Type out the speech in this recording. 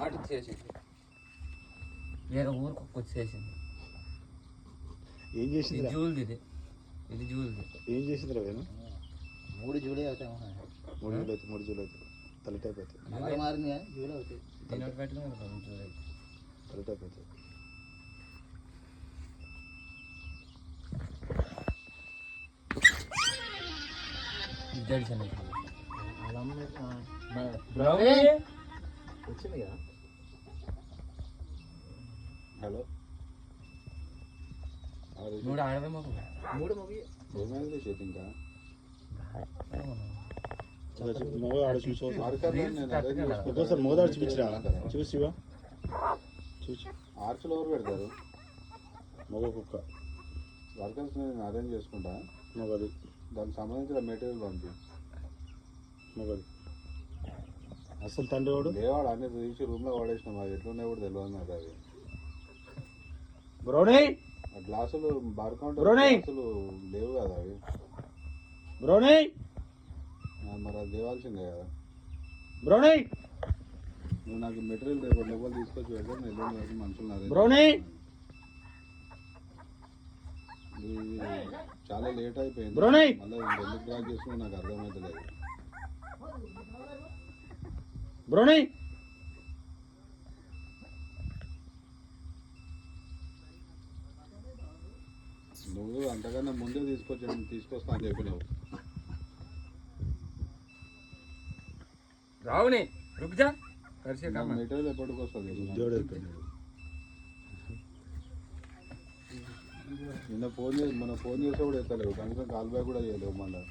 ఆటకు చేసింది వేరే ఊరికి వచ్చేసింది. ఏం చేసింది? జూల్ది ఇది జూల్ది. ఏం చేసింది రా వేణు? 3 జూలై అవుతాయి. 3 జూలై తల టైప్ అవుతుంది. మారింది జూలై అవుతాయి. తల టైప్ అవుతుంది. వచ్చింది కదా. హలో 3 ఆడవే మాకు 3 మూవీ ఏమైంది చేతి ఇంకా ఒక్కోసారి మోదాడు చూపించరా చూసివా చూసి ఆర్చులు ఎవరు పెడతారు? మగ కుక్క వర్కర్స్ నేను అరేంజ్ చేసుకుంటా. మగది దానికి సంబంధించిన మెటీరియల్ పంపి. మగది అసలు తండ్రి వాడు లేవాడు అన్ని తీసి రూమ్లో వాడేసినాం. అది ఎట్లున్నాయి కూడా తెలియదు నాకు. అది బ్రౌనీ ఆ గ్లాసులు బార్ కౌంటర్ బ్రౌనీ గ్లాసులు లేవు కదా అవి. బ్రౌనీ మరి అది తేవాల్సిందే కదా. బ్రౌనీ నువ్వు నాకు మెటీరియల్ రేపు లెవెల్ తీసుకొచ్చి వెళ్తాను. ఎల్లుండి వరకు మనుషులు బ్రౌనీ చాలా లేట్ అయిపోయింది. బ్రౌనీ మళ్ళీ ఎందుకు బ్లాక్ చేసుకుని నాకు అర్థమవుతలేదు. బ్రౌనీ నువ్వు అంతకన్నా ముందే తీసుకొస్తా అని చెప్పినావు. రావుని రుక్జా మెటీరియల్ ఎప్పటికి వస్తుంది? నిన్న ఫోన్ చేసి ఎత్తలేవు. కనీసం కాల్ బ్యాక్ కూడా చేయలేవు. మళ్ళీ